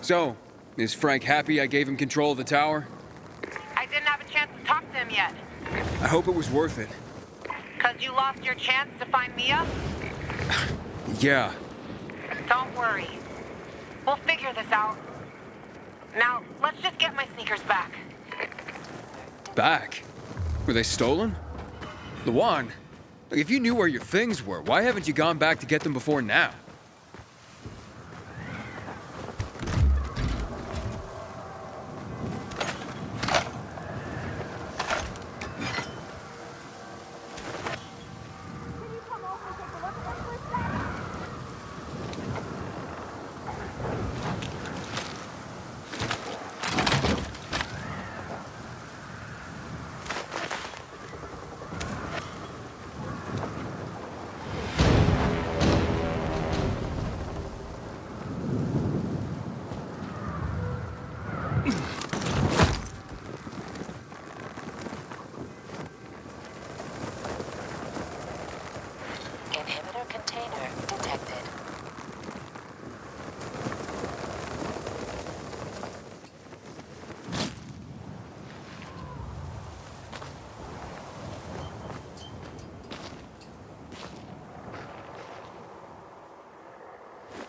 So, is Frank happy I gave him control of the tower? I didn't have a chance to talk to him yet. I hope it was worth it. 'Cause you lost your chance to find Mia? Yeah. Don't worry. We'll figure this out. Now, let's just get my sneakers back. Back? Were they stolen? Luan, if you knew where your things were, why haven't you gone back to get them before now? Inhibitor container detected.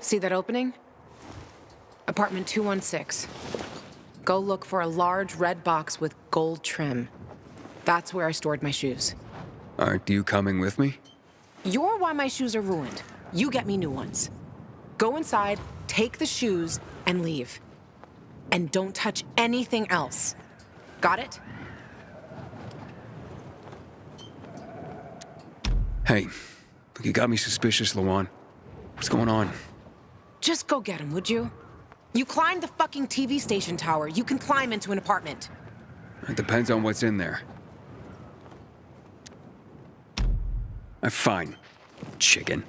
See that opening? Apartment 216. Go look for a large red box with gold trim. That's where I stored my shoes. Aren't you coming with me? You're why my shoes are ruined. You get me new ones. Go inside, take the shoes, and leave. And don't touch anything else. Got it? Hey, you got me suspicious, Luan. What's going on? Just go get him, would you? You climbed the fucking TV station tower. You can climb into an apartment. It depends on what's in there. Fine, chicken.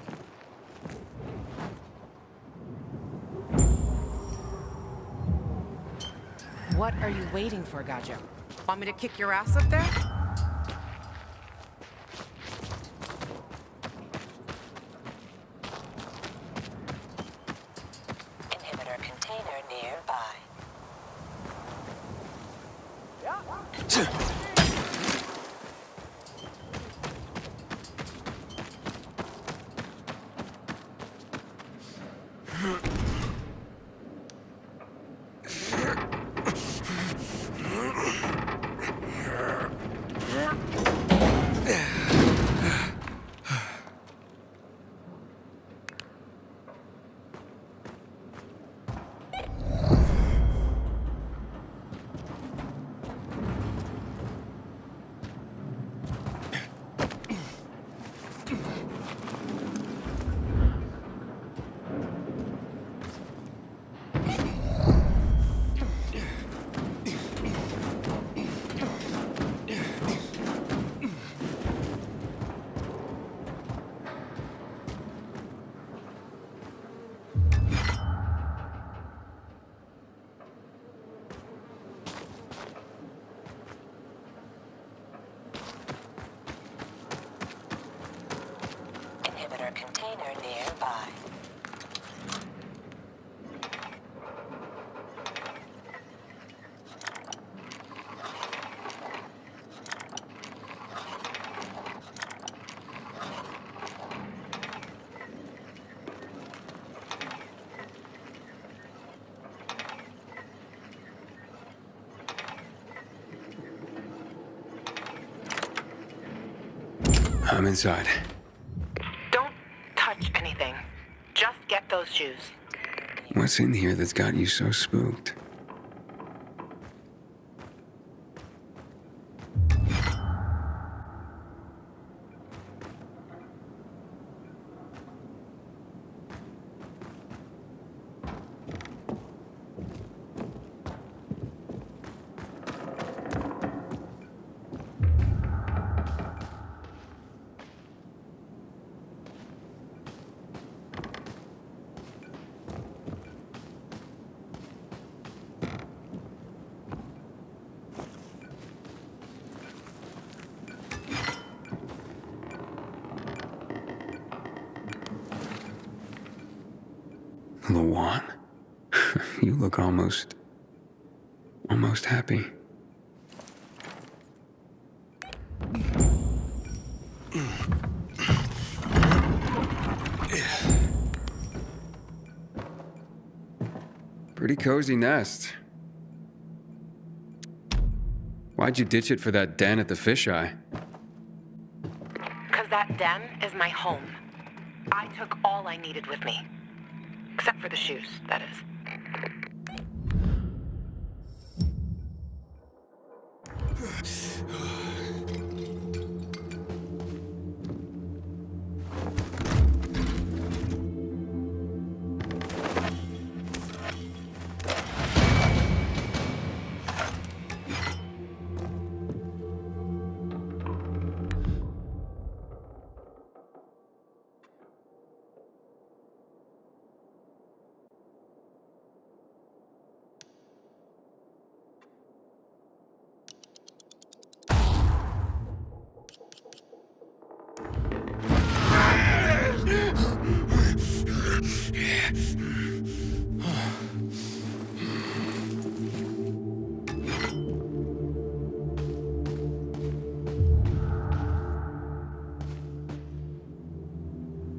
What are you waiting for, Gajo? Want me to kick your ass up there? Inhibitor container nearby. Inhibitor container nearby. I'm inside. Don't touch anything. Just get those shoes. What's in here that's got you so spooked? Luan? You look almost happy. Pretty cozy nest. Why'd you ditch it for that den at the fisheye? Because that den is my home. I took all I needed with me. Except for the shoes, that is.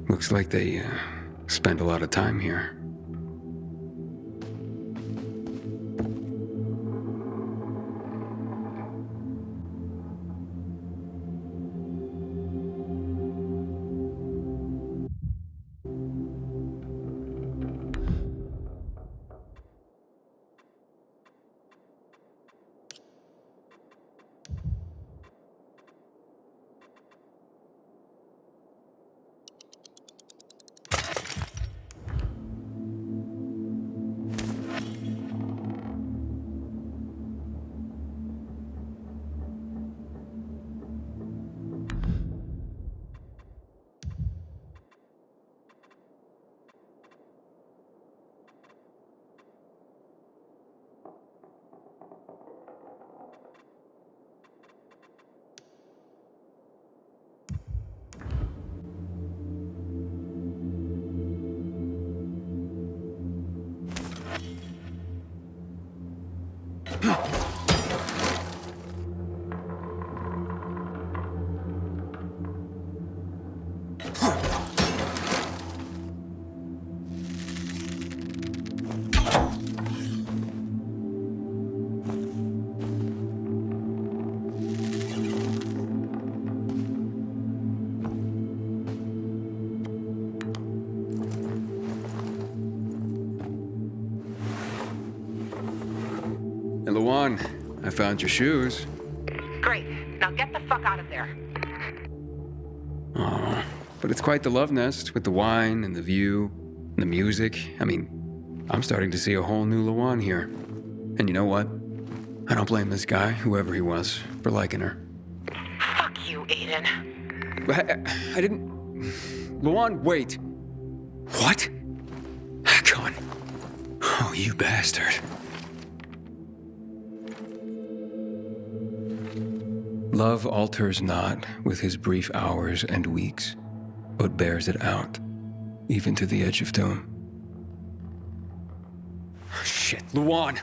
Looks like they spend a lot of time here. Hey, Luan, I found your shoes. Great. Now get the fuck out of there. Oh, but it's quite the love nest with the wine and the view and the music. I mean, I'm starting to see a whole new Luan here. And you know what? I don't blame this guy, whoever he was, for liking her. Fuck you, Aiden. But I didn't... Luan, wait. What? Hakon. Oh, you bastard. Love alters not with his brief hours and weeks, but bears it out, even to the edge of doom. Shit, Luan!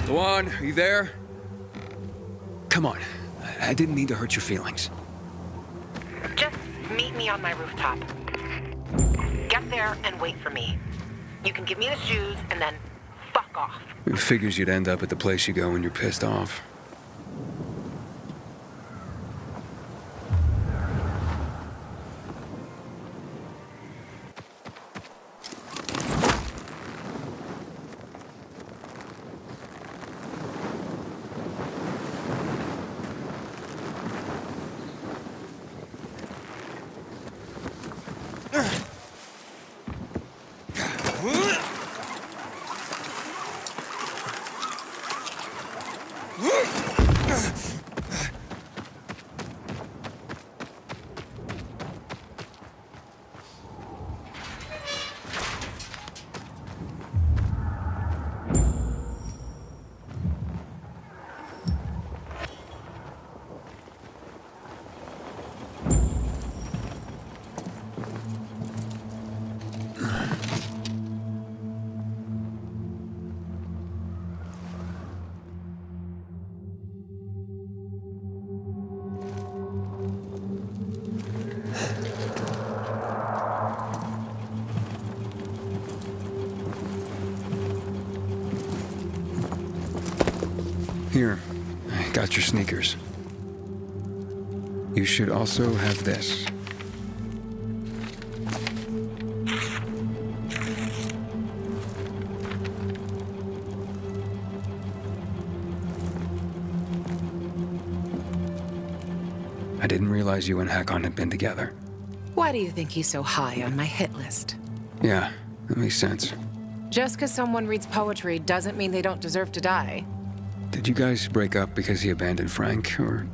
Luan, are you there? Come on. I didn't mean to hurt your feelings. Just meet me on my rooftop. Get there and wait for me. You can give me the shoes and then fuck off. It figures you'd end up at the place you go when you're pissed off. Here, I got your sneakers. You should also have this. I didn't realize you and Hakon had been together. Why do you think he's so high on my hit list? Yeah, that makes sense. Just because someone reads poetry doesn't mean they don't deserve to die. Did you guys break up because he abandoned Frank, or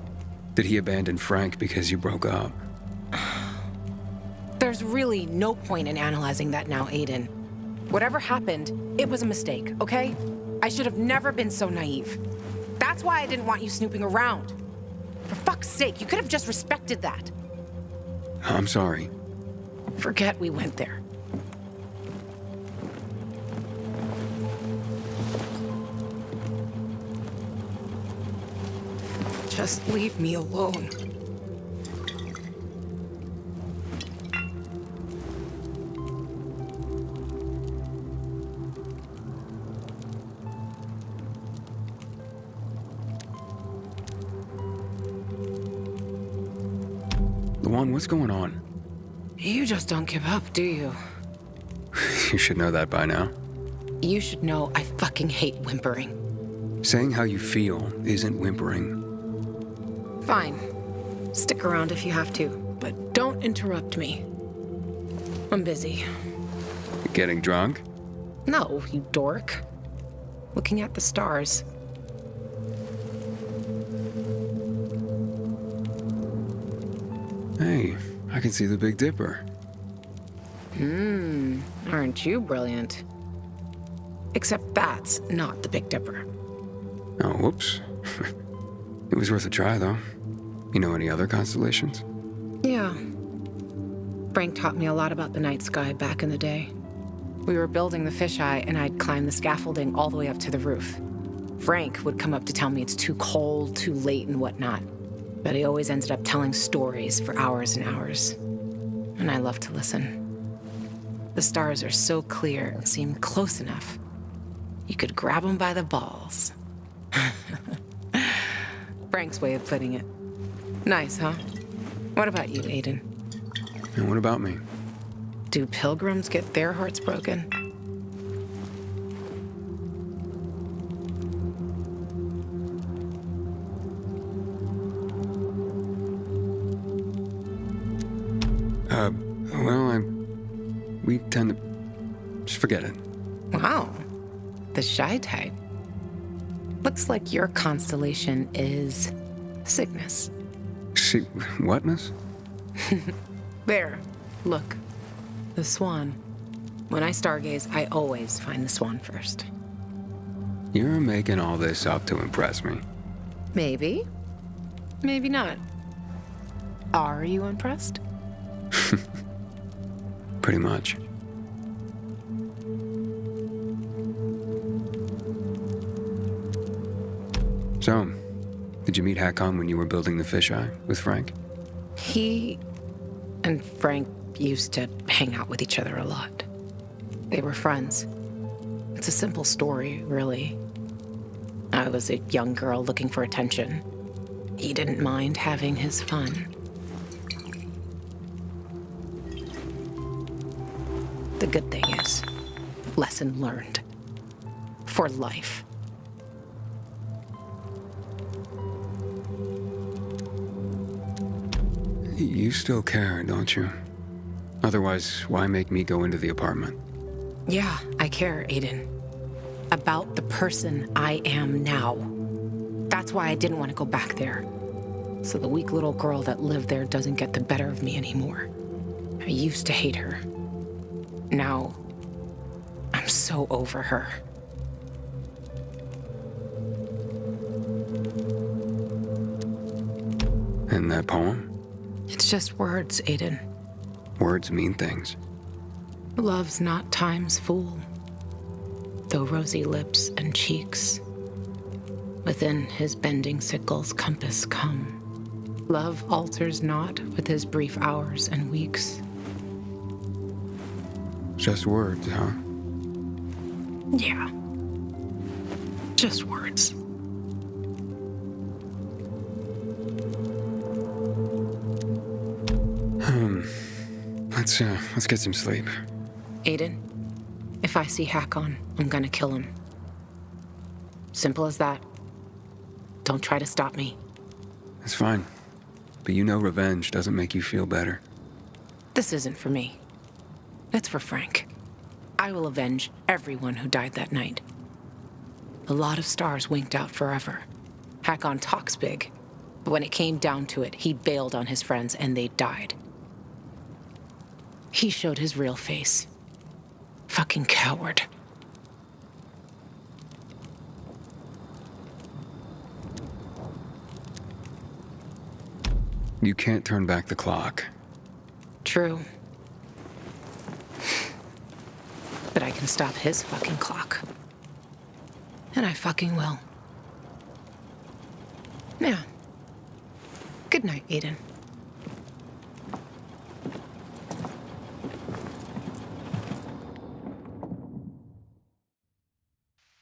did he abandon Frank because you broke up? There's really no point in analyzing that now, Aiden. Whatever happened, it was a mistake, okay? I should have never been so naive. That's why I didn't want you snooping around. For fuck's sake, you could have just respected that. I'm sorry. Forget we went there. Just leave me alone. Luan, what's going on? You just don't give up, do you? You should know that by now. You should know I fucking hate whimpering. Saying how you feel isn't whimpering. Fine. Stick around if you have to, but don't interrupt me. I'm busy. Getting drunk? No, you dork. Looking at the stars. Hey, I can see the Big Dipper. Aren't you brilliant? Except that's not the Big Dipper. Oh, whoops. It was worth a try, though. You know any other constellations? Yeah. Frank taught me a lot about the night sky back in the day. We were building the fisheye, and I'd climb the scaffolding all the way up to the roof. Frank would come up to tell me it's too cold, too late, and whatnot. But he always ended up telling stories for hours and hours. And I love to listen. The stars are so clear and seem close enough. You could grab them by the balls. Frank's way of putting it. Nice, huh? What about you, Aiden? And what about me? Do pilgrims get their hearts broken? Well, we tend to just forget it. Wow. The shy type. Looks like your constellation is Cygnus. See, whatness? There. Look. The swan. When I stargaze, I always find the swan first. You're making all this up to impress me. Maybe. Maybe not. Are you impressed? Pretty much. So, did you meet Hakon when you were building the fisheye with Frank? He and Frank used to hang out with each other a lot. They were friends. It's a simple story, really. I was a young girl looking for attention. He didn't mind having his fun. The good thing is, lesson learned. For life. You still care, don't you? Otherwise, why make me go into the apartment? Yeah, I care, Aiden. About the person I am now. That's why I didn't want to go back there. So the weak little girl that lived there doesn't get the better of me anymore. I used to hate her. Now, I'm so over her. And that poem? It's just words, Aiden. Words mean things. Love's not time's fool. Though rosy lips and cheeks, within his bending sickle's compass come. Love alters not with his brief hours and weeks. Just words, huh? Yeah. Just words. Let's get some sleep. Aiden, if I see Hakon, I'm gonna kill him. Simple as that. Don't try to stop me. It's fine. But you know revenge doesn't make you feel better. This isn't for me. It's for Frank. I will avenge everyone who died that night. A lot of stars winked out forever. Hakon talks big, but when it came down to it, he bailed on his friends and they died. He showed his real face. Fucking coward. You can't turn back the clock. True. But I can stop his fucking clock. And I fucking will. Yeah. Good night, Aiden.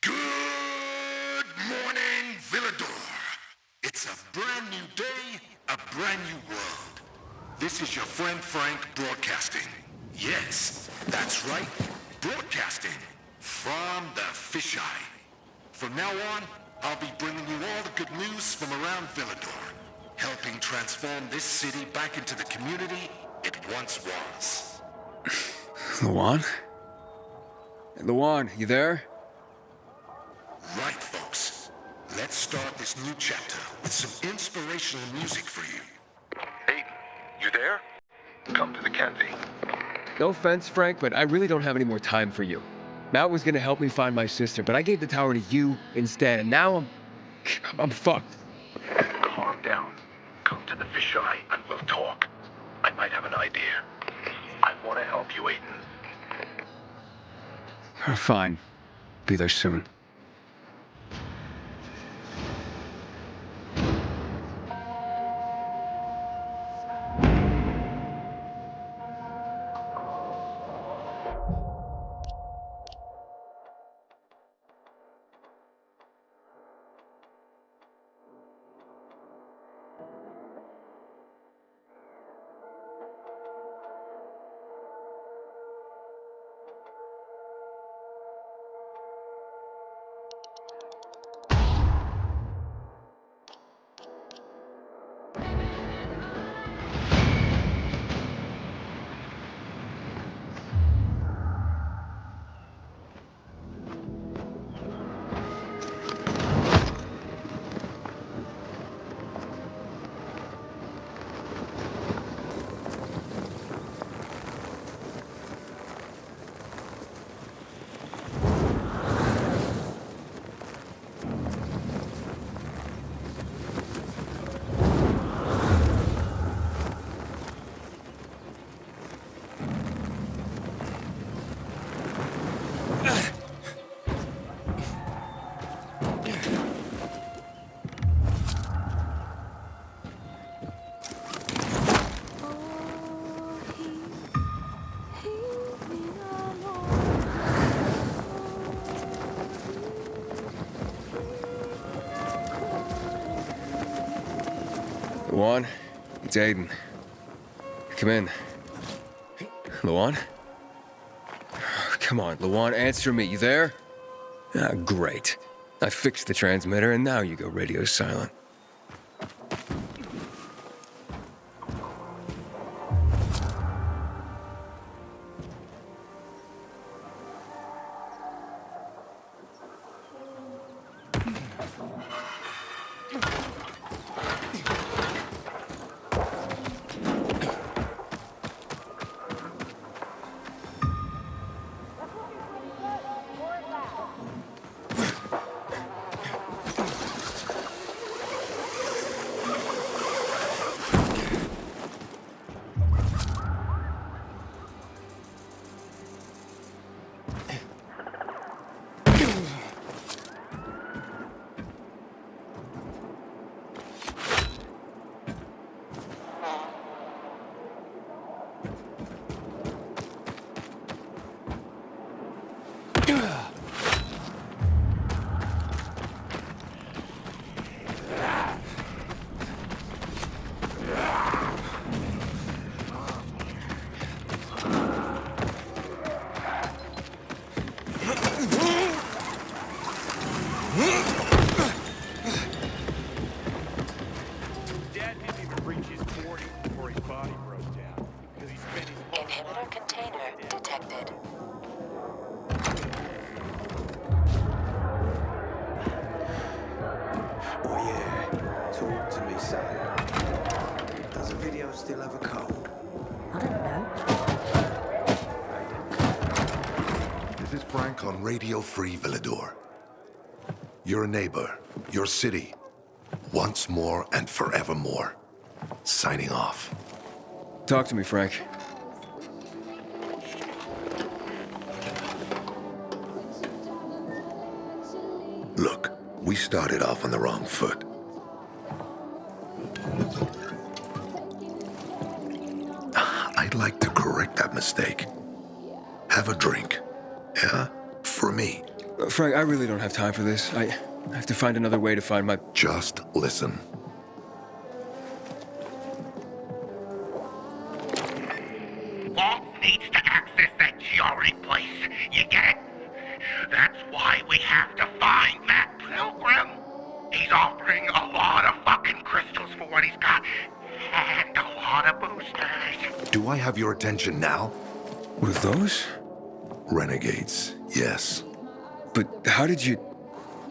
Good morning, Villador. It's a brand new day, a brand new world. This is your friend Frank broadcasting. Yes, that's right, broadcasting from the fisheye. From now on, I'll be bringing you all the good news from around Villador, helping transform this city back into the community it once was. Luan? Luan, you there? Right, folks. Let's start this new chapter with some inspirational music for you. Aiden, you there? Come to the candy. No offense, Frank, but I really don't have any more time for you. Matt was gonna help me find my sister, but I gave the tower to you instead, and now I'm fucked. Calm down. Come to the fisheye and we'll talk. I might have an idea. I want to help you, Aiden. Fine. Be there soon. Luan, it's Aiden. Come in. Luan? Come on, Luan, answer me. You there? Ah, great. I fixed the transmitter, and now you go radio silent. Dad didn't even reach his 40 before his body broke down. Because he spent his whole Inhibitor life container dead. detected. Oh yeah, talk to me, son. Does a video still have a code? I don't know. This is Frank on Radio Free Villador. Your neighbor, your city, once more and forevermore. Signing off. Talk to me, Frank. Look, we started off on the wrong foot. I'd like to correct that mistake. Have a drink. Yeah? For me. Frank, I really don't have time for this. I have to find another way to find my... Just listen. Walt needs to access that GRE place. You get it? That's why we have to find Matt Pilgrim. He's offering a lot of fucking crystals for what he's got. And a lot of boosters. Do I have your attention now? With those? Renegades, yes. But how did you...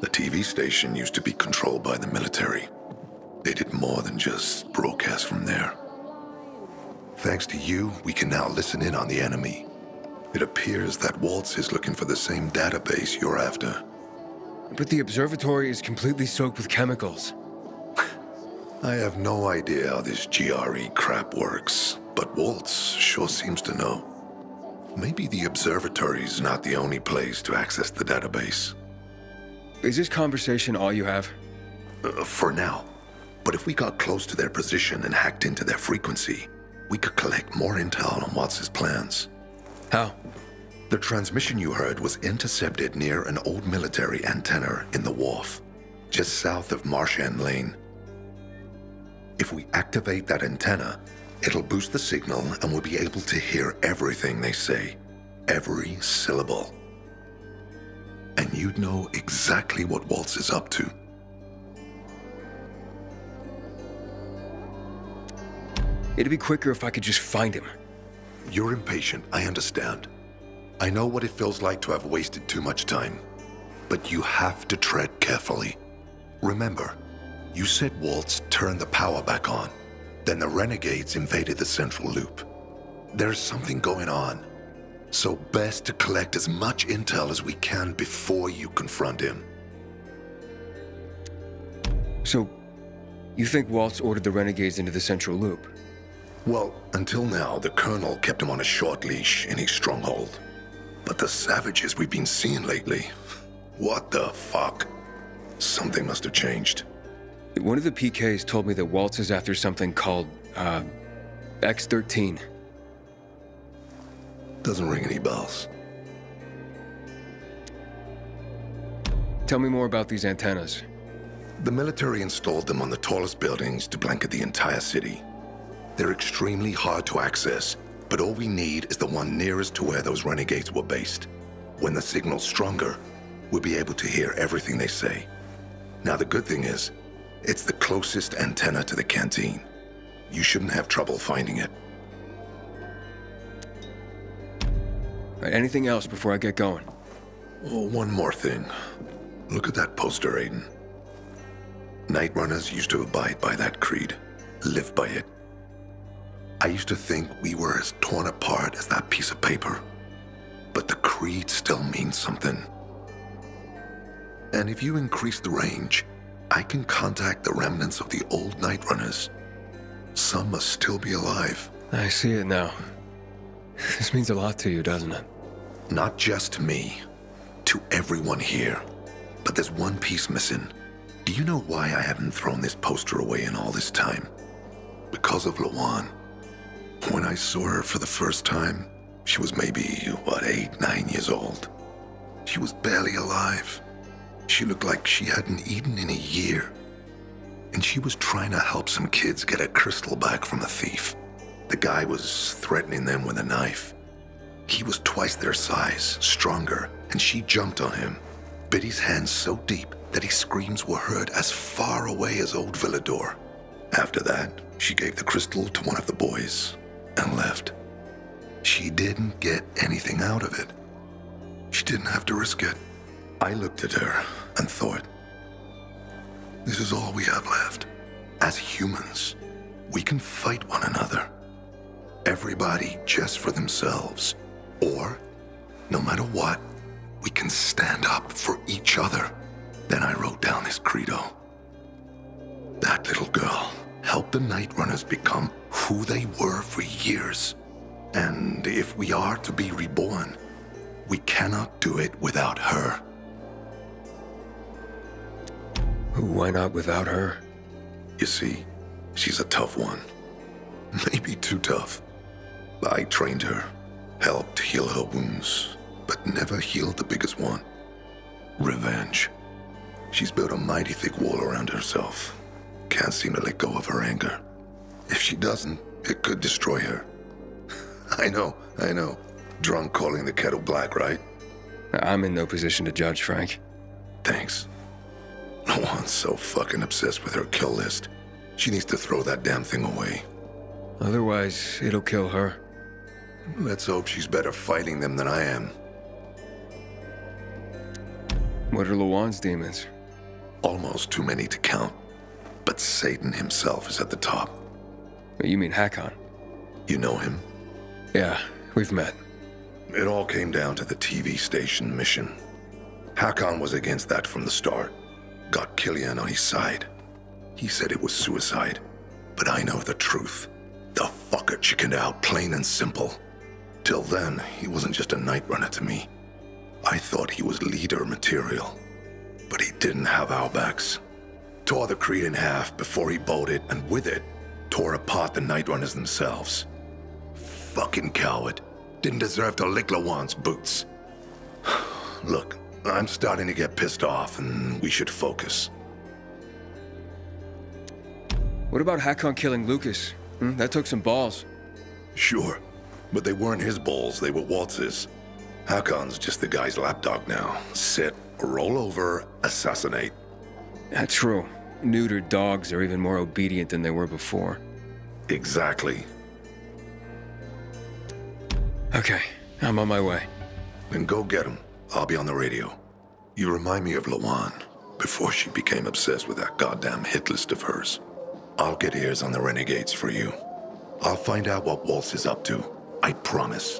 The TV station used to be controlled by the military. They did more than just broadcast from there. Thanks to you, we can now listen in on the enemy. It appears that Waltz is looking for the same database you're after. But the observatory is completely soaked with chemicals. I have no idea how this GRE crap works, but Waltz sure seems to know. Maybe the observatory's not the only place to access the database. Is this conversation all you have? For now. But if we got close to their position and hacked into their frequency, we could collect more intel on Watts' plans. How? The transmission you heard was intercepted near an old military antenna in the wharf, just south of Marchand Lane. If we activate that antenna, it'll boost the signal and we'll be able to hear everything they say, every syllable. And you'd know exactly what Waltz is up to. It'd be quicker if I could just find him. You're impatient, I understand. I know what it feels like to have wasted too much time. But you have to tread carefully. Remember, you said Waltz turned the power back on. Then the renegades invaded the central loop. There's something going on. So best to collect as much intel as we can before you confront him. So, you think Waltz ordered the renegades into the central loop? Well, until now, the Colonel kept him on a short leash in his stronghold. But the savages we've been seeing lately, what the fuck? Something must have changed. One of the PKs told me that Waltz is after something called, X-13. Doesn't ring any bells. Tell me more about these antennas. The military installed them on the tallest buildings to blanket the entire city. They're extremely hard to access, but all we need is the one nearest to where those renegades were based. When the signal's stronger, we'll be able to hear everything they say. Now, the good thing is, it's the closest antenna to the canteen. You shouldn't have trouble finding it. Right, anything else before I get going? Oh, one more thing. Look at that poster, Aiden. Night Runners used to abide by that creed, live by it. I used to think we were as torn apart as that piece of paper. But the creed still means something. And if you increase the range, I can contact the remnants of the old Night Runners. Some must still be alive. I see it now. This means a lot to you, doesn't it? Not just to me, to everyone here. But there's one piece missing. Do you know why I haven't thrown this poster away in all this time? Because of Lawan. When I saw her for the first time, she was maybe, 8, 9 years old. She was barely alive. She looked like she hadn't eaten in a year. And she was trying to help some kids get a crystal back from a thief. The guy was threatening them with a knife. He was twice their size, stronger, and she jumped on him, bit his hands so deep that his screams were heard as far away as old Villador. After that, she gave the crystal to one of the boys and left. She didn't get anything out of it. She didn't have to risk it. I looked at her and thought, this is all we have left. As humans, we can fight one another. Everybody just for themselves. Or, no matter what, we can stand up for each other. Then I wrote down this credo. That little girl helped the Night Runners become who they were for years. And if we are to be reborn, we cannot do it without her. Why not without her? You see, she's a tough one. Maybe too tough. I trained her, helped heal her wounds, but never healed the biggest one. Revenge. She's built a mighty thick wall around herself. Can't seem to let go of her anger. If she doesn't, it could destroy her. I know. Drunk calling the kettle black, right? I'm in no position to judge, Frank. Thanks. Lawan's so fucking obsessed with her kill list. She needs to throw that damn thing away. Otherwise, it'll kill her. Let's hope she's better fighting them than I am. What are Lawan's demons? Almost too many to count. But Satan himself is at the top. You mean Hakon? You know him? Yeah, we've met. It all came down to the TV station mission. Hakon was against that from the start. Got Killian on his side. He said it was suicide. But I know the truth. The fucker chickened out, plain and simple. Till then, he wasn't just a night runner to me. I thought he was leader material. But he didn't have our backs. Tore the creed in half before he bolted, and with it, tore apart the night runners themselves. Fucking coward. Didn't deserve to lick Lawan's boots. Look, I'm starting to get pissed off, and we should focus. What about Hakon killing Lucas? That took some balls. Sure, but they weren't his balls, they were Waltz's. Hakon's just the guy's lapdog now. Sit, roll over, assassinate. That's true. Neutered dogs are even more obedient than they were before. Exactly. Okay, I'm on my way. Then go get him. I'll be on the radio. You remind me of Lawan, before she became obsessed with that goddamn hit list of hers. I'll get ears on the renegades for you. I'll find out what Waltz is up to. I promise.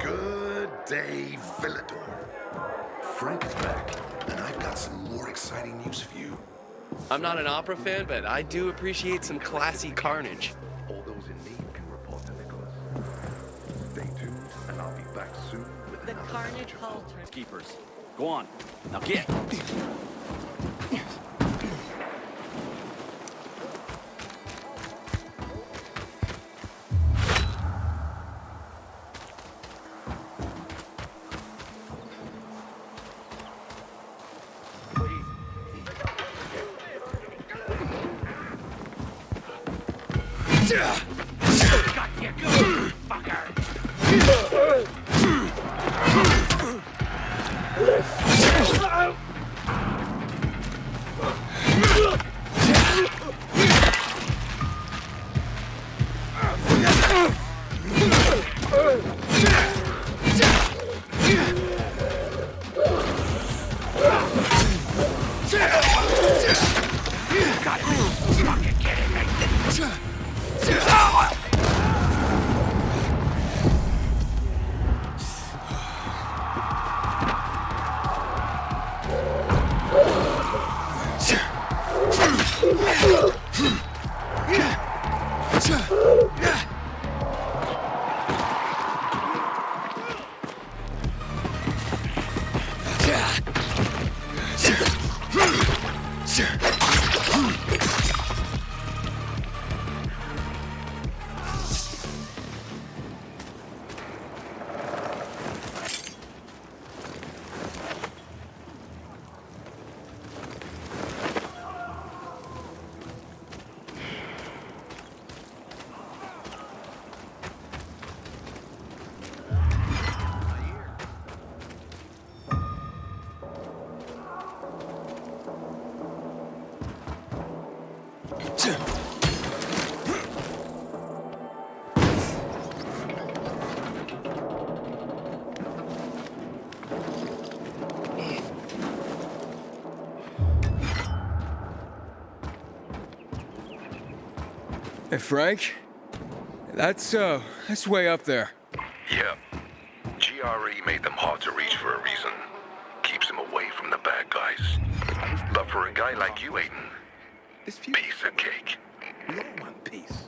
Good day, Villador. Frank is back, and I've got some more exciting news for you. I'm not an opera fan, but I do appreciate some classy carnage. All those in need can report to Nicholas. Stay tuned, and I'll be back soon with The another carnage feature. halter. Keepers. Go on. Now get. Got you good, fucker. Got you fucking kidding me. Hey, Frank? That's way up there. Yeah. GRE made them hard to reach for a reason. Keeps them away from the bad guys. But for a guy like you, Aiden, piece of cake. We all want peace.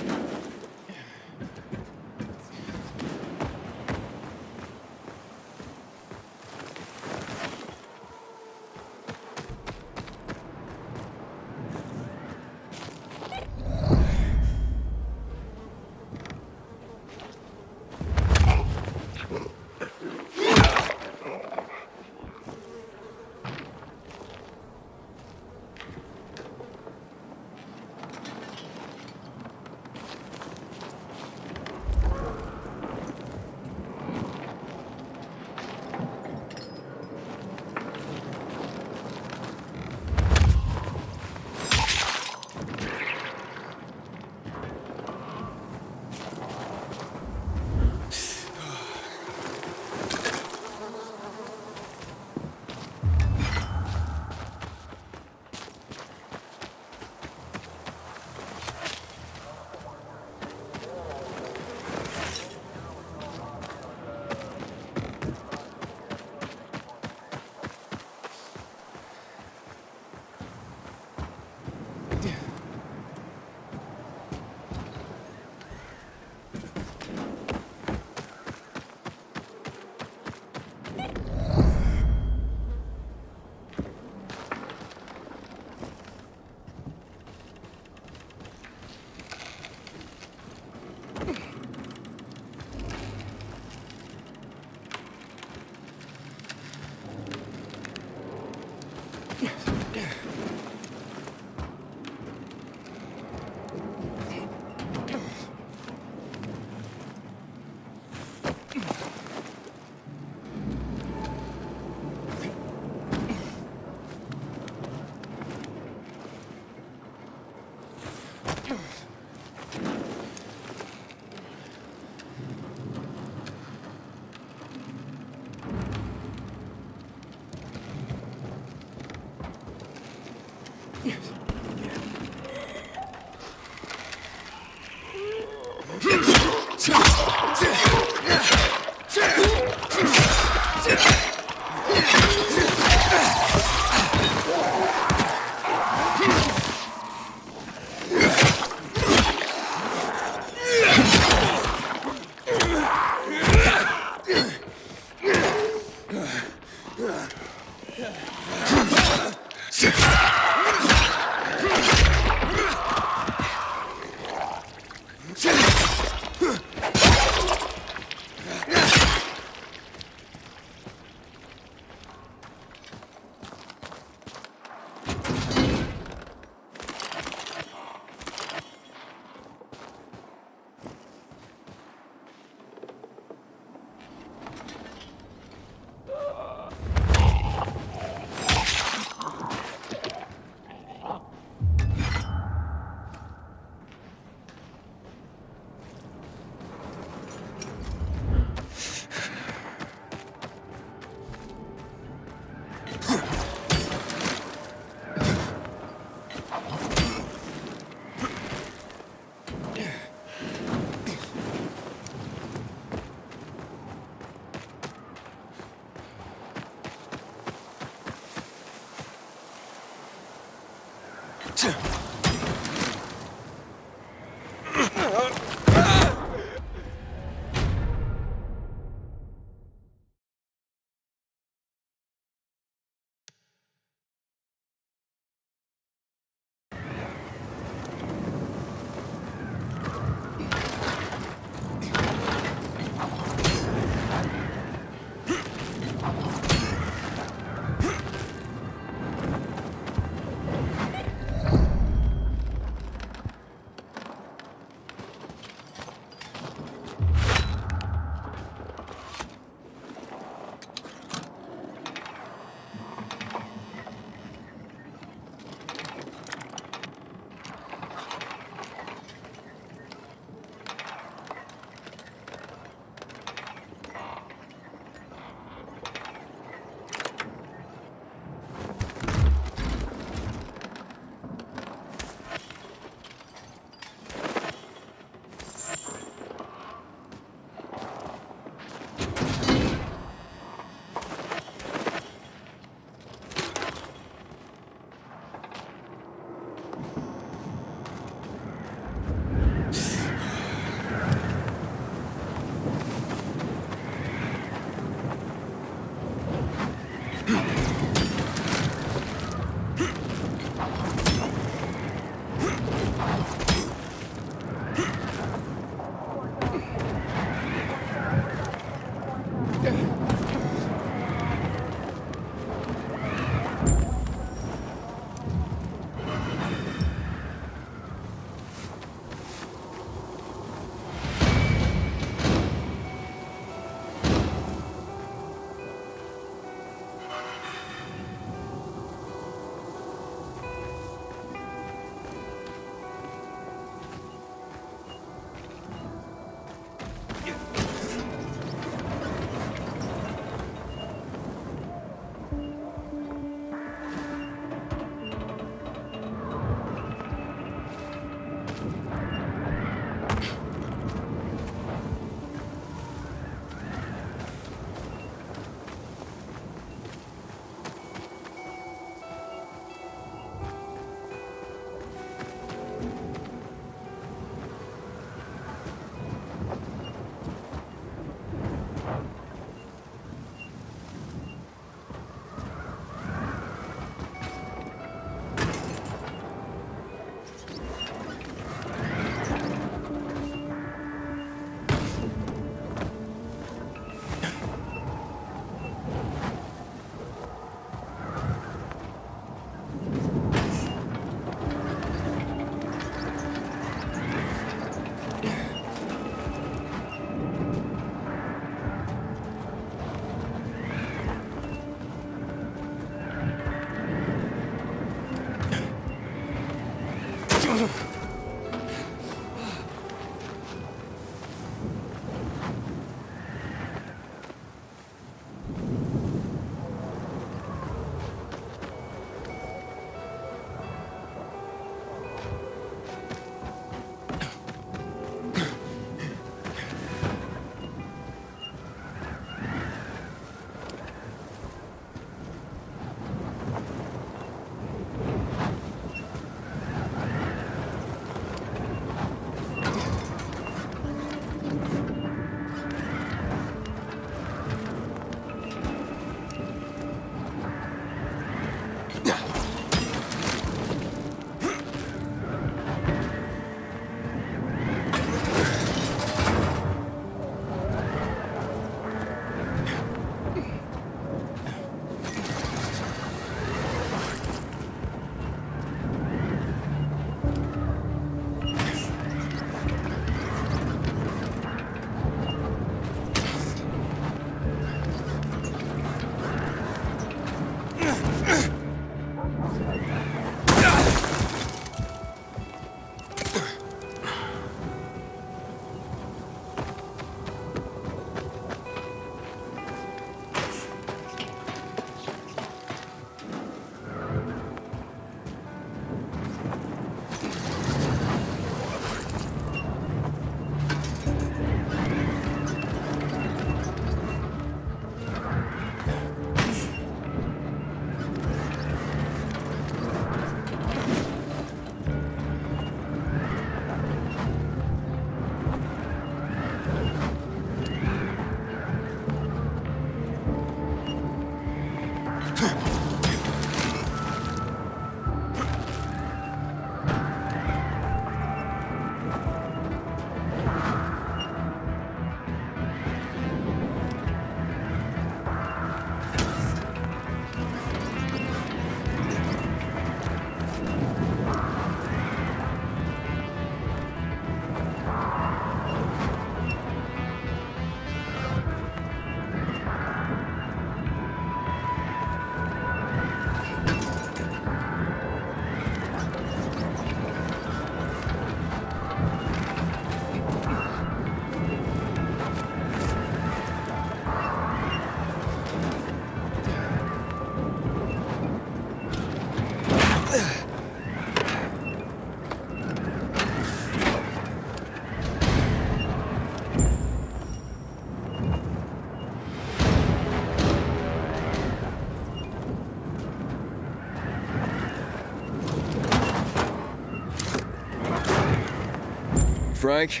Frank.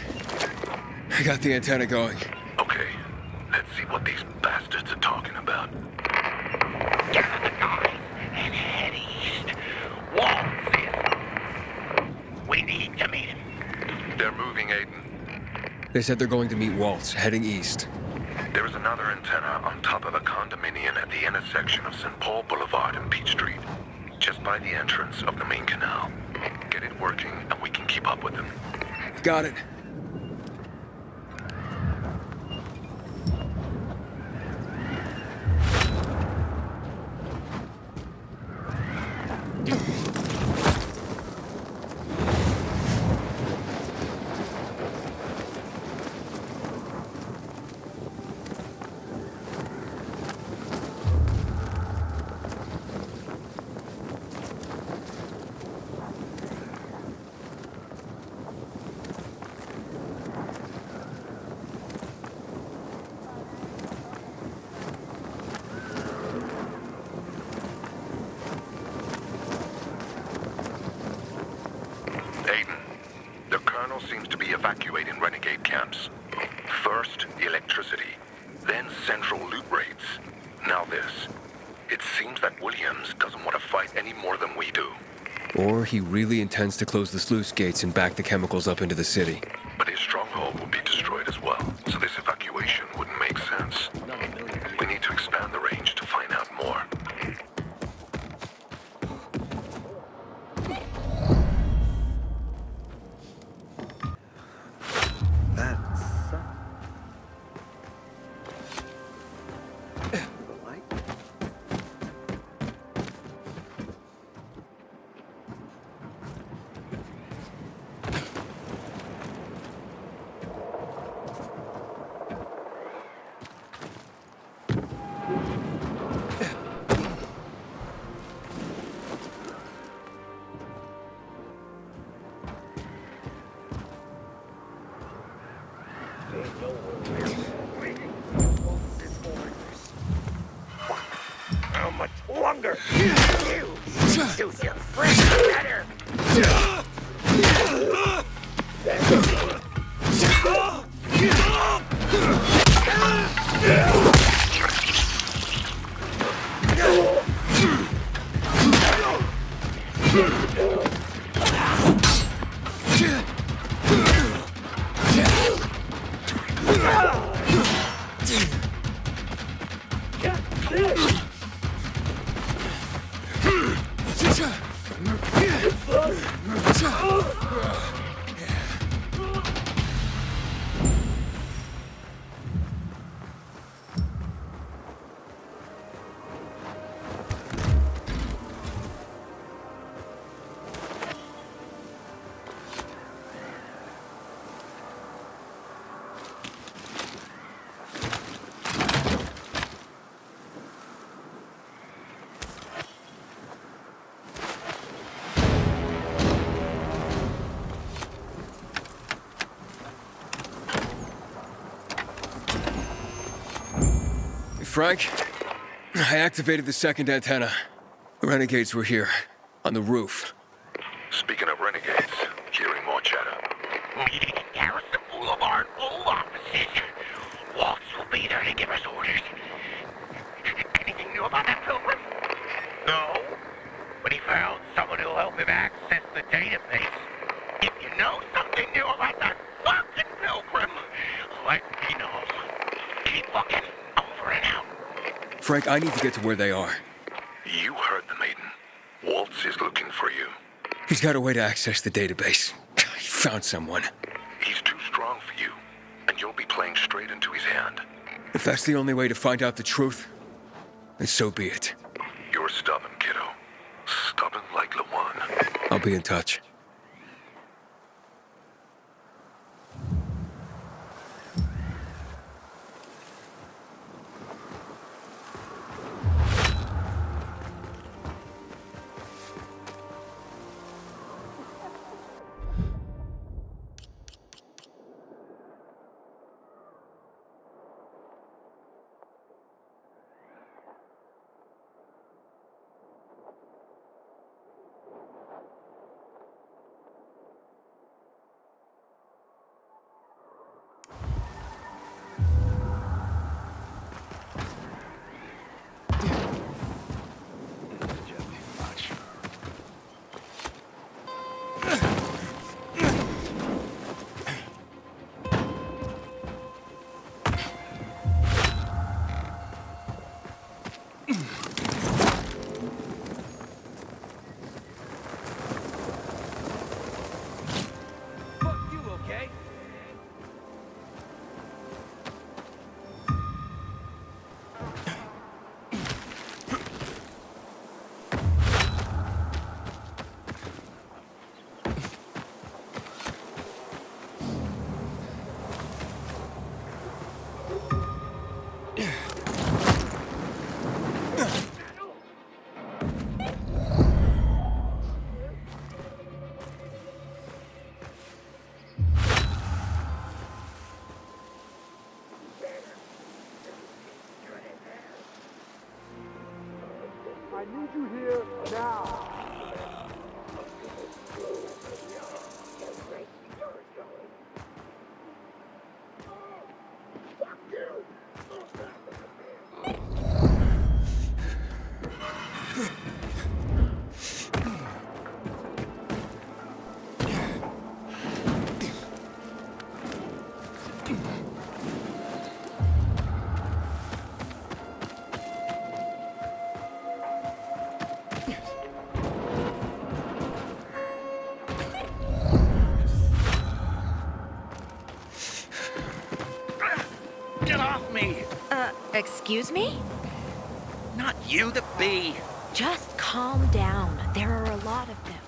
I got the antenna going. Okay, let's see what these bastards are talking about. Gather the guys and head east. Waltz is. We need to meet him. They're moving, Aiden. They said they're going to meet Waltz, heading east. There is another antenna on top of a condominium at the intersection of St. Paul Boulevard and Peach Street, just by the entrance of the main canal. Get it working, and we can keep up with them. Got it. Aiden, the Colonel seems to be evacuating renegade camps. First, electricity, then central loot raids. Now this. It seems that Williams doesn't want to fight any more than we do. Or he really intends to close the sluice gates and back the chemicals up into the city. But his stronghold will be destroyed as well, so this evacuation wouldn't make sense. We need to expand the range to find out more. How much longer? You shoot your friend better. Frank, I activated the second antenna. The renegades were here, on the roof. Speaking of renegades, hearing more chatter. Meeting in Garrison Boulevard, all offices. Waltz will be there to give us orders. Anything new about that pilgrim? No. But he found someone who'll help him access the database. If you know something new about that fucking pilgrim, let me know. Keep looking. Over and out. Frank, I need to get to where they are. You heard the maiden. Waltz is looking for you. He's got a way to access the database. He found someone. He's too strong for you, and you'll be playing straight into his hand. If that's the only way to find out the truth, then so be it. You're stubborn, kiddo. Stubborn like Lawan. I'll be in touch. need you here now. Get off me! Excuse me? Not you, the bee! Just calm down. There are a lot of them.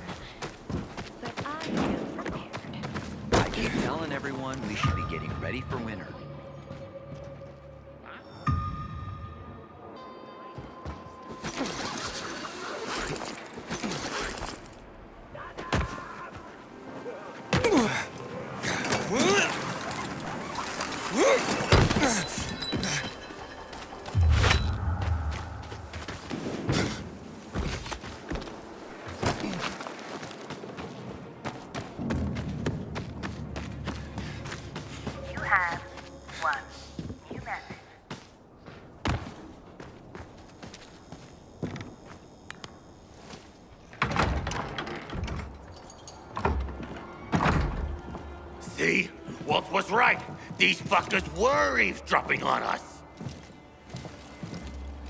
But I am prepared. I keep telling everyone we should be getting ready for winter. You have one new message. See? Walt was right. These fuckers were eavesdropping on us.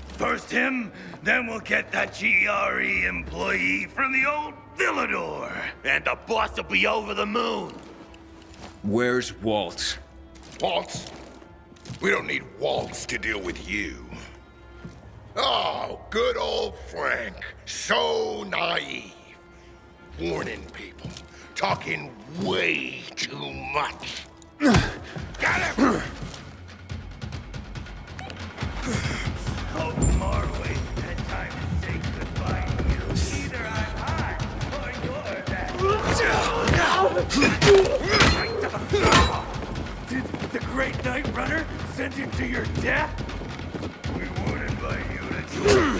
First him, then we'll get that GRE employee from the old Villador. And the boss will be over the moon. Where's Walt? Waltz? We don't need Waltz to deal with you. Oh, good old Frank. So naive. Warning people. Talking way too much. Got him! Hope Marway had time to say goodbye to you. Either I'm high or you're that. Did the Great Night Runner send you to your death? We won't invite you to join.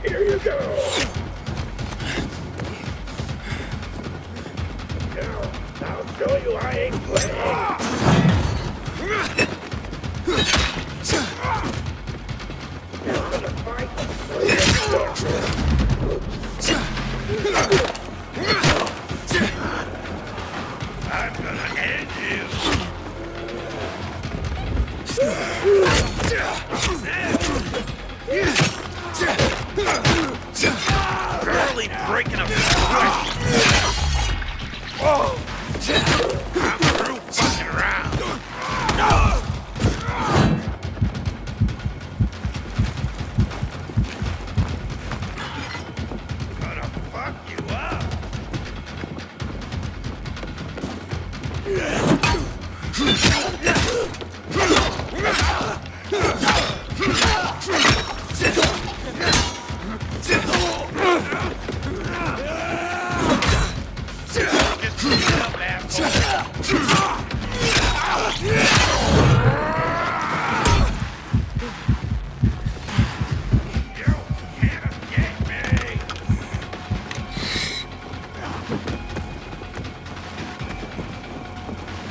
Here you go. Now, I'll show you I ain't playing. You're gonna fight. I'm gonna end you. Barely breaking a sweat. Whoa! I'm through fucking around. Gonna fuck you up.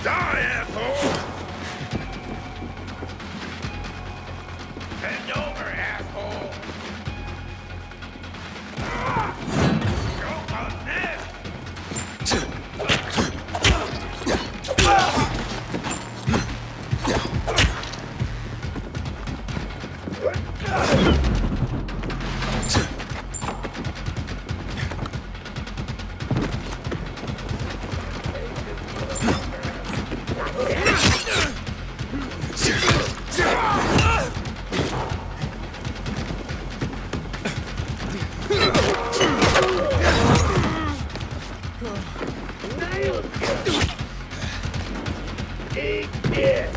Die, asshole! Bend over, asshole! Choke on this! Eat it.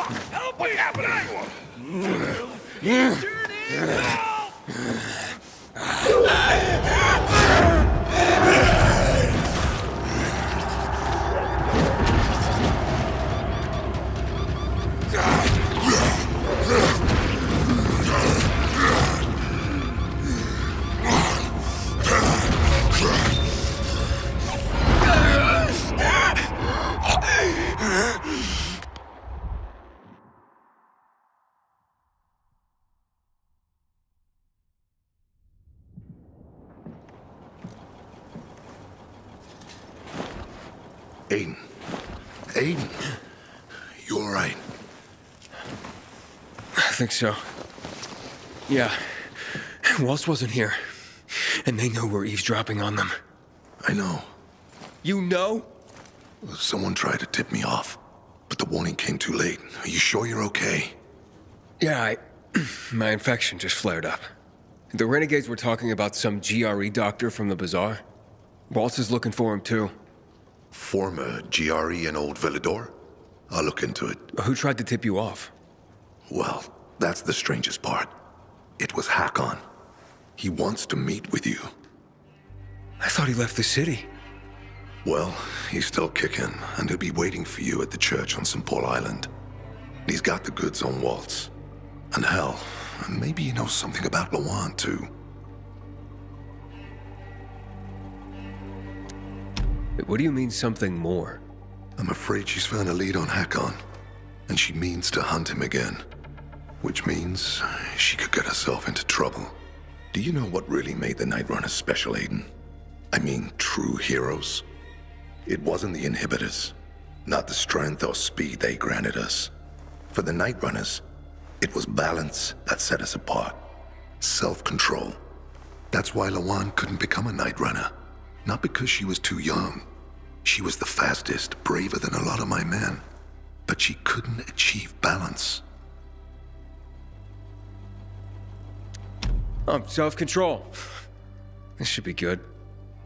Help me! Aiden. Aiden. You all right? I think so. Yeah. Waltz wasn't here. And they know we're eavesdropping on them. I know. You know? Someone tried to tip me off, but the warning came too late. Are you sure you're okay? Yeah, my infection just flared up. The renegades were talking about some GRE doctor from the bazaar. Waltz is looking for him, too. Former GRE in Old Villador? I'll look into it. Who tried to tip you off? Well, that's the strangest part. It was Hakon. He wants to meet with you. I thought he left the city. Well, he's still kicking, and he'll be waiting for you at the church on St. Paul Island. He's got the goods on Waltz. And hell, maybe he knows something about Lawan, too. What do you mean, something more? I'm afraid she's found a lead on Hakon, and she means to hunt him again. Which means she could get herself into trouble. Do you know what really made the Night Runners special, Aiden? I mean, true heroes? It wasn't the inhibitors, not the strength or speed they granted us. For the Night Runners, it was balance that set us apart. Self-control. That's why Lawan couldn't become a Night Runner. Not because she was too young. She was the fastest, braver than a lot of my men. But she couldn't achieve balance. Self-control. This should be good.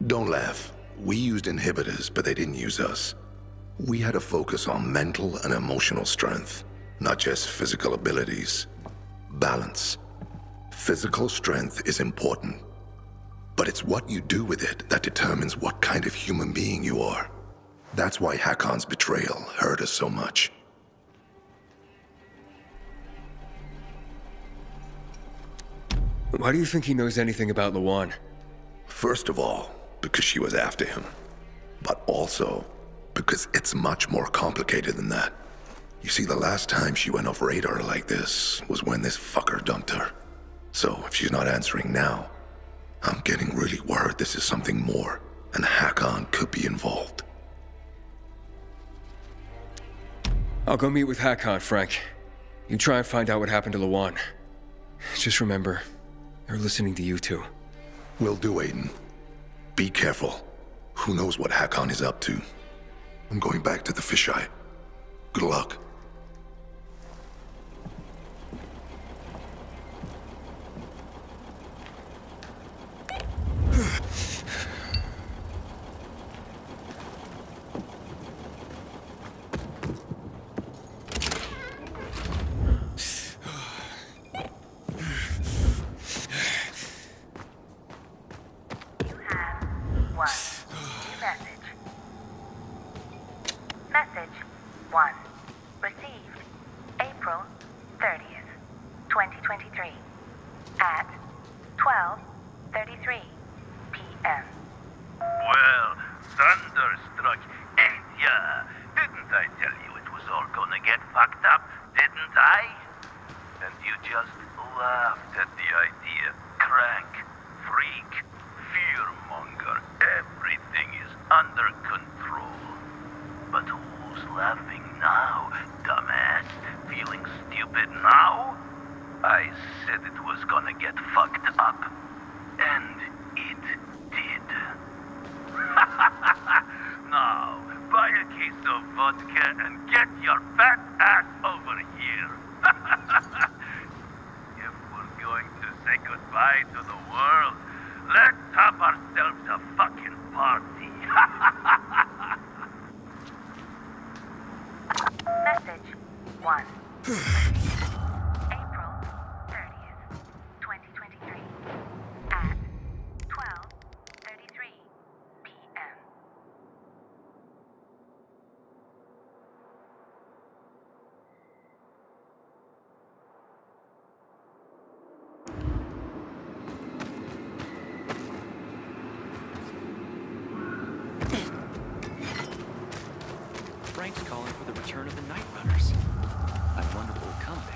Don't laugh. We used inhibitors, but they didn't use us. We had to focus on mental and emotional strength, not just physical abilities. Balance. Physical strength is important, but it's what you do with it that determines what kind of human being you are. That's why Hakon's betrayal hurt us so much. Why do you think he knows anything about Lawan? First of all, because she was after him. But also, because it's much more complicated than that. You see, the last time she went off radar like this was when this fucker dumped her. So if she's not answering now, I'm getting really worried this is something more, and Hakon could be involved. I'll go meet with Hakon, Frank. You try and find out what happened to Lawan. Just remember, they're listening to you too. Will do, Aiden. Be careful. Who knows what Hakon is up to? I'm going back to the fisheye. Good luck. Message 1. Received April 30th, 2023 at 12:33 p.m. Well, thunderstruck, ain't ya? Didn't I tell you it was all gonna get fucked up, didn't I? And you just laughed at the idea. Crank, freak, fearmonger, everything is under control. But who's laughing now, dumbass? Feeling stupid now? I said it was gonna get fucked up. And it did. Now, buy a case of vodka and get your fat ass over here. If we're going to say goodbye to the world, let's have ourselves a fucking party. Message 1. April 30th, 2023 at 12:33 p.m. Frank's calling for the return of the Night Runners. I wonder what will come of it.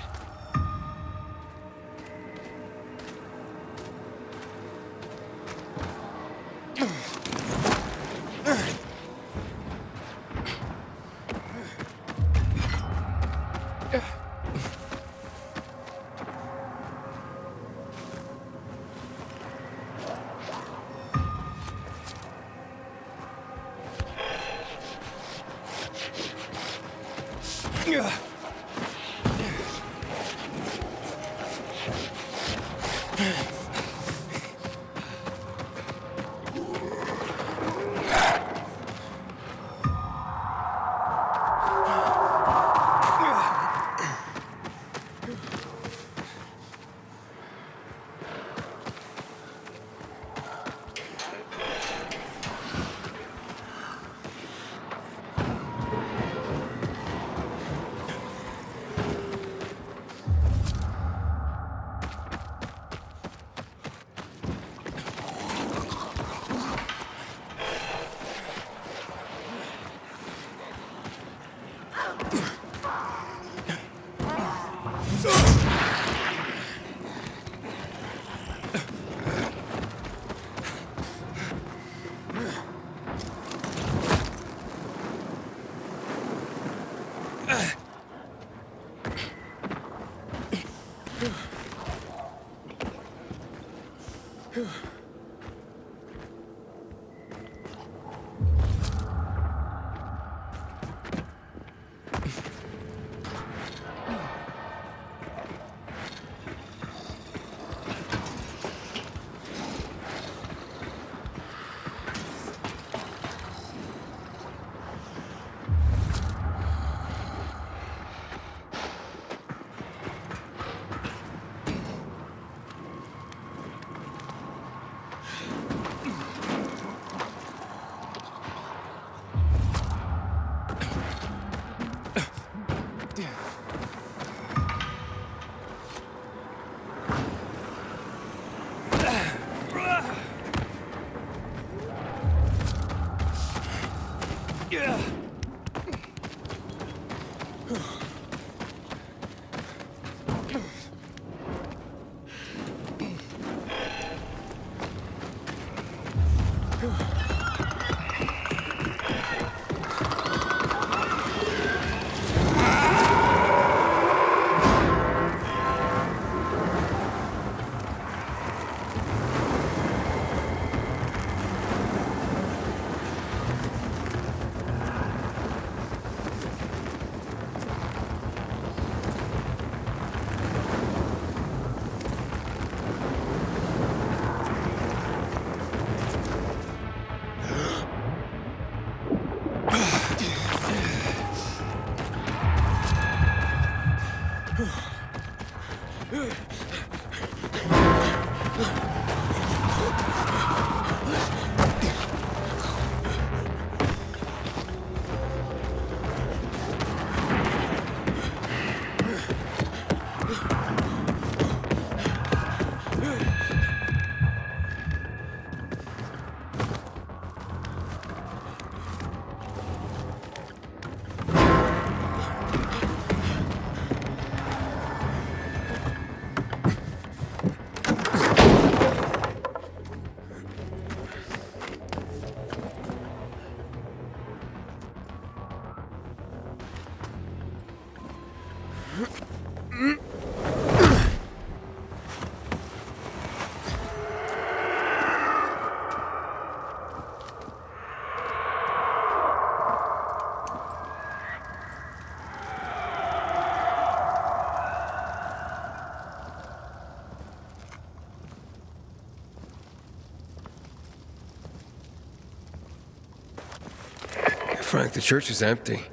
Frank, the church is empty.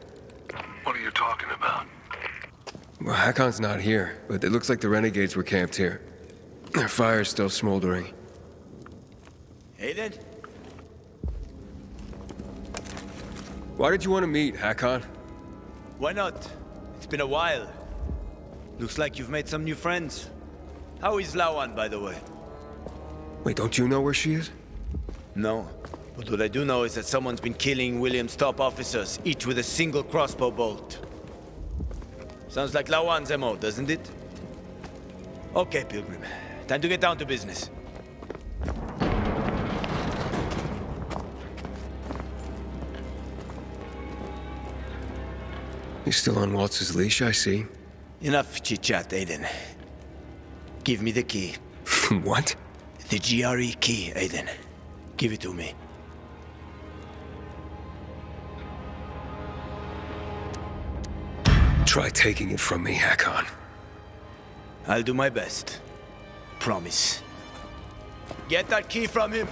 What are you talking about? Well, Hakon's not here, but it looks like the renegades were camped here. Their fire's still smoldering. Aiden? Why did you want to meet, Hakon? Why not? It's been a while. Looks like you've made some new friends. How is Lawan, by the way? Wait, don't you know where she is? No. But what I do know is that someone's been killing William's top officers, each with a single crossbow bolt. Sounds like Lawan's MO, doesn't it? Okay, Pilgrim. Time to get down to business. He's still on Waltz's leash, I see. Enough chit-chat, Aiden. Give me the key. What? The GRE key, Aiden. Give it to me. Try taking it from me, Hakon. I'll do my best. Promise. Get that key from him!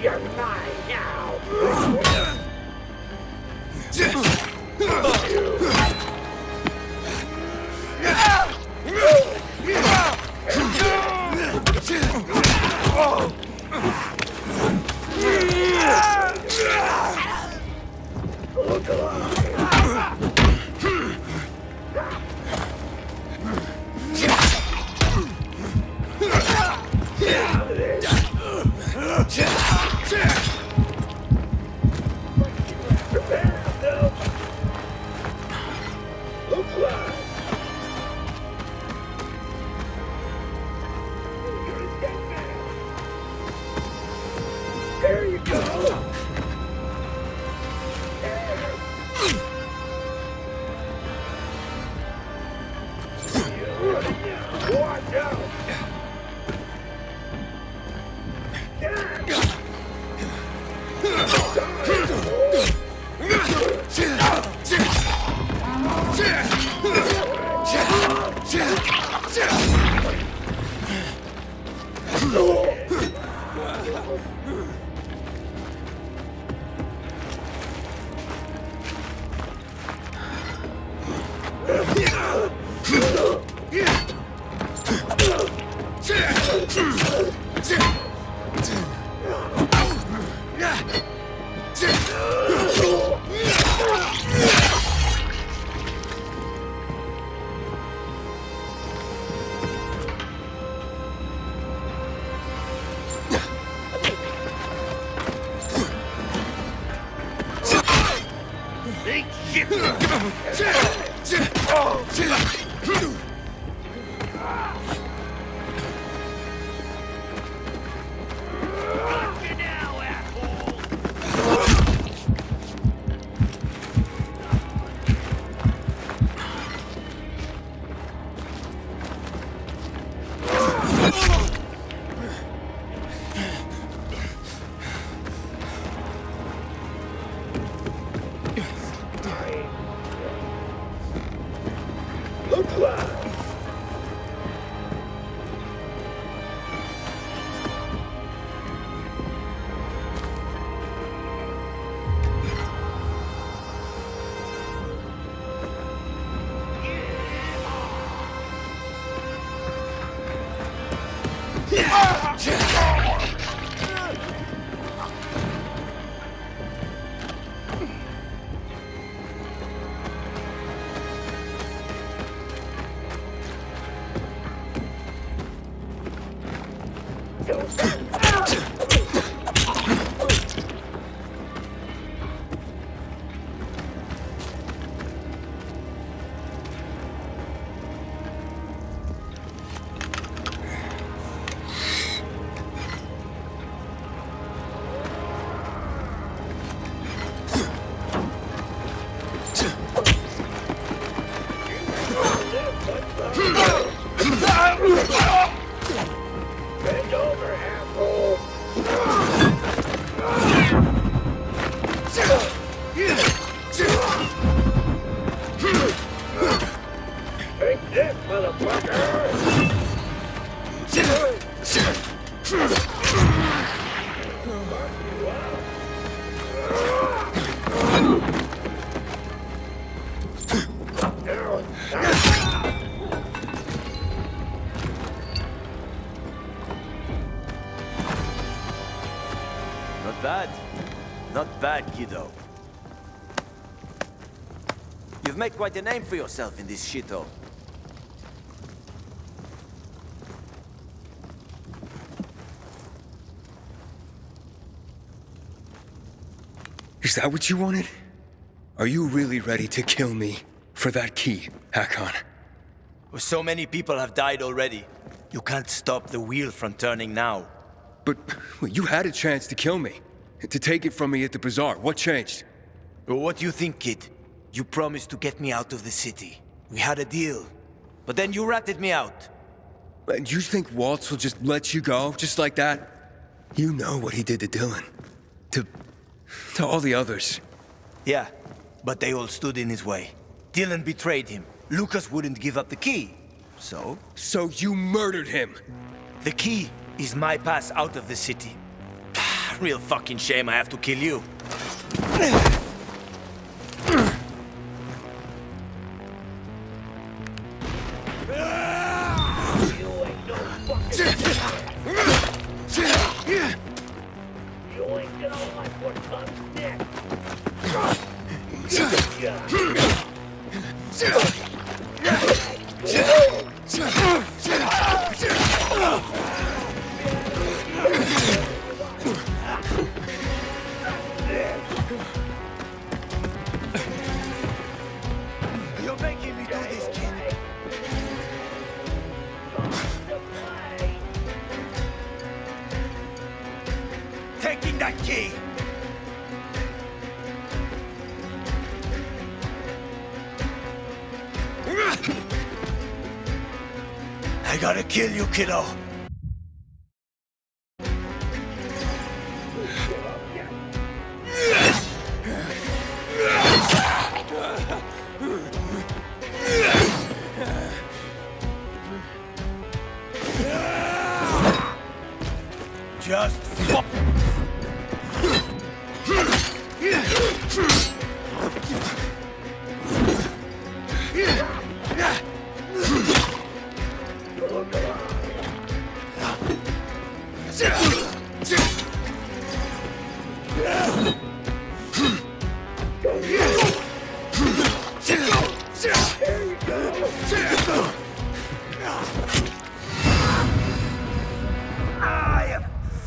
You're mine now. There you go. Watch out. Look alive! Not bad. Not bad, kiddo. You've made quite a name for yourself in this shithole. Is that what you wanted? Are you really ready to kill me for that key, Hakon? Well, so many people have died already. You can't stop the wheel from turning now. But well, you had a chance to kill me, to take it from me at the bazaar. What changed? Well, what do you think, kid? You promised to get me out of the city. We had a deal. But then you ratted me out. And you think Waltz will just let you go, just like that? You know what he did to Dylan. To all the others. Yeah, but they all stood in his way. Dylan betrayed him. Lucas wouldn't give up the key. So? So you murdered him! The key is my pass out of the city. Real fucking shame I have to kill you. You ain't gonna like what comes next. You're making me do this, kid. Taking that key. I gotta kill you, kiddo. Just fuck.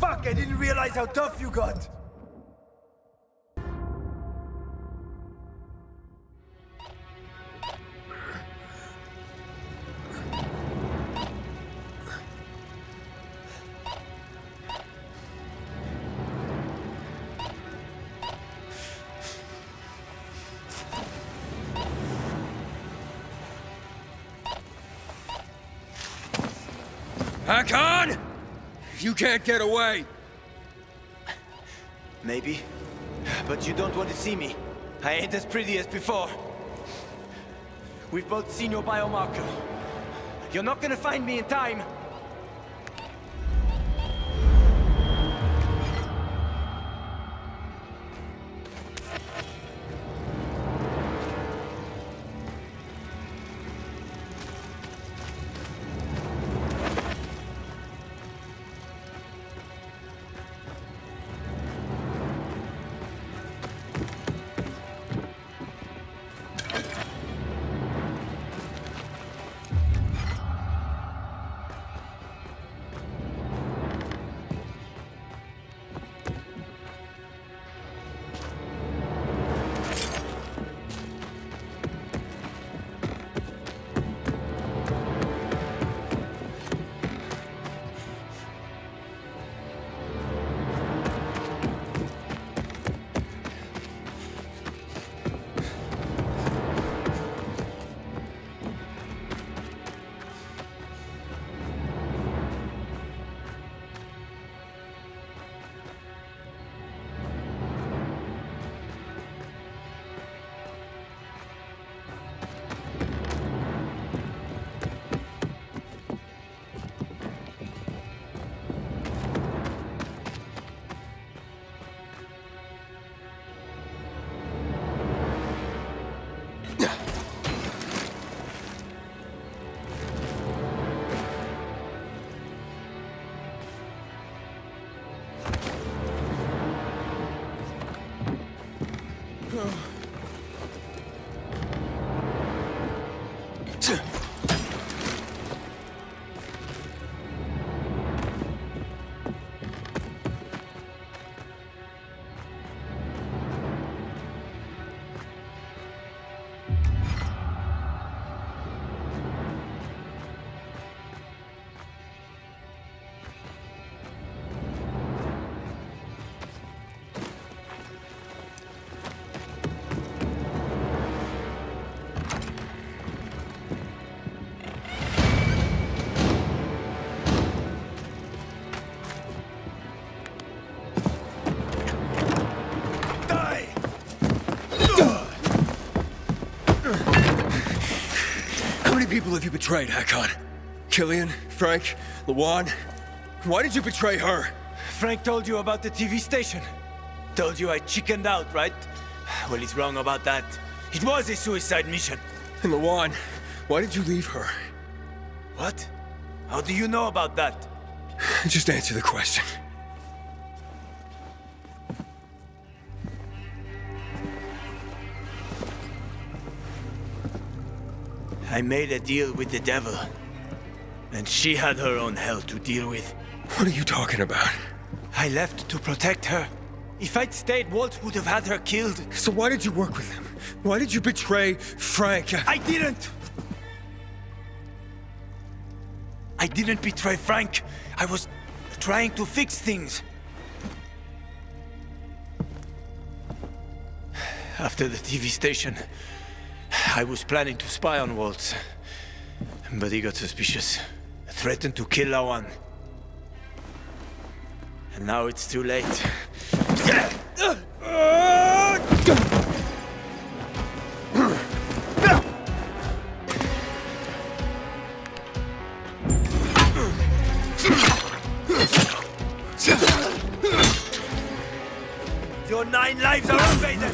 Fuck, I didn't realize how tough you got. Hakon! You can't get away! Maybe, but you don't want to see me. I ain't as pretty as before. We've both seen your biomarker. You're not gonna find me in time. How many people have you betrayed, Hakon? Killian? Frank? Lawan? Why did you betray her? Frank told you about the TV station. Told you I chickened out, right? Well, he's wrong about that. It was a suicide mission. And Lawan, why did you leave her? What? How do you know about that? Just answer the question. I made a deal with the devil. And she had her own hell to deal with. What are you talking about? I left to protect her. If I'd stayed, Walt would have had her killed. So why did you work with him? Why did you betray Frank? I didn't! I didn't betray Frank. I was trying to fix things. After the TV station, I was planning to spy on Walt. But he got suspicious. Threatened to kill Lawan. And now it's too late. Your 9 lives are invaded!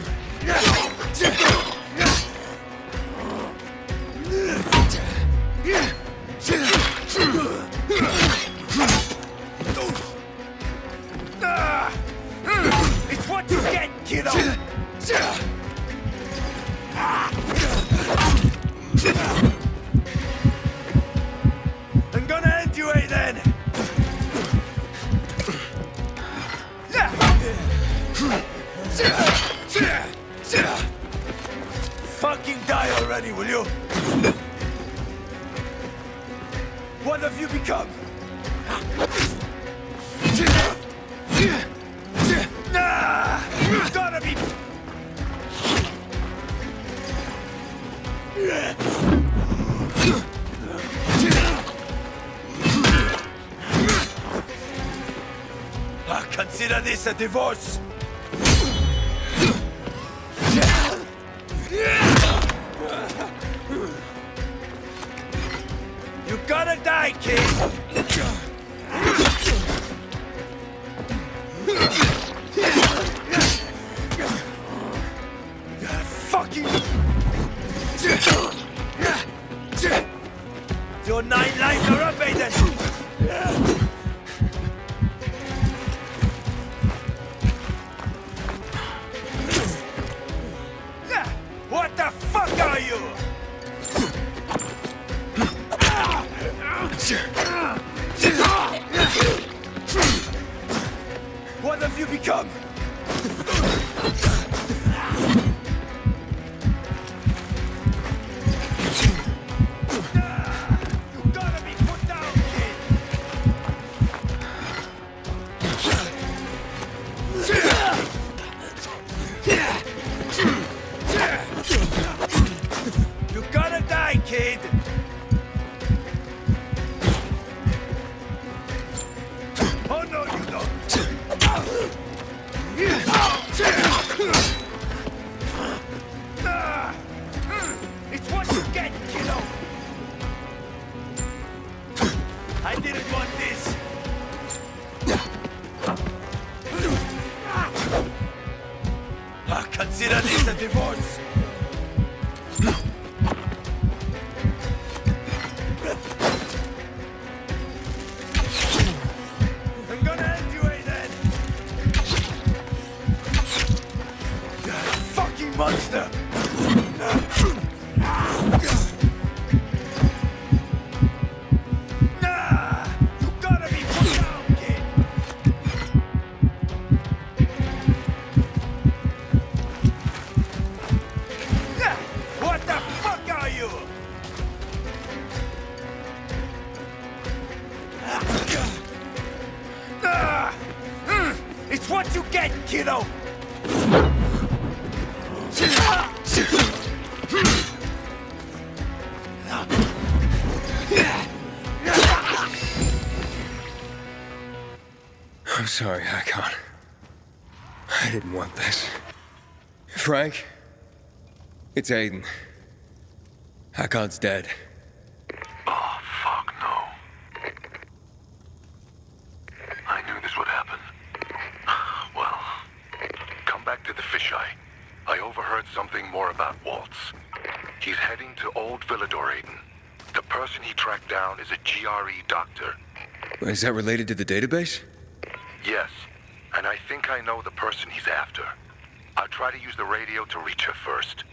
It's what you get, kiddo! I'm gonna end you, Aiden! Fucking die already, will you? What have you become? You gotta be... Consider this a divorce. You gotta die, kid! Fucking... Your 9 lives are up, Aiden! What the fuck are you? What have you become? You gotta be put down, kid! You gotta die, kid! Oh no, you don't! It's what you get, kiddo! I didn't want this! Consider this a divorce! I'm gonna end you, Aiden! Fucking monster! Nah! You gotta be put down, kid! Nah! What the fuck are you? It's what you get, kiddo! I'm sorry, Hakon. I didn't want this. Frank? It's Aiden. Hakon's dead. Oh, fuck no. I knew this would happen. Well, come back to the fisheye. I overheard something more about Waltz. He's heading to Old Villador, Aiden. The person he tracked down is a GRE doctor. Is that related to the database? Yes, and I think I know the person he's after. I'll try to use the radio to reach her first.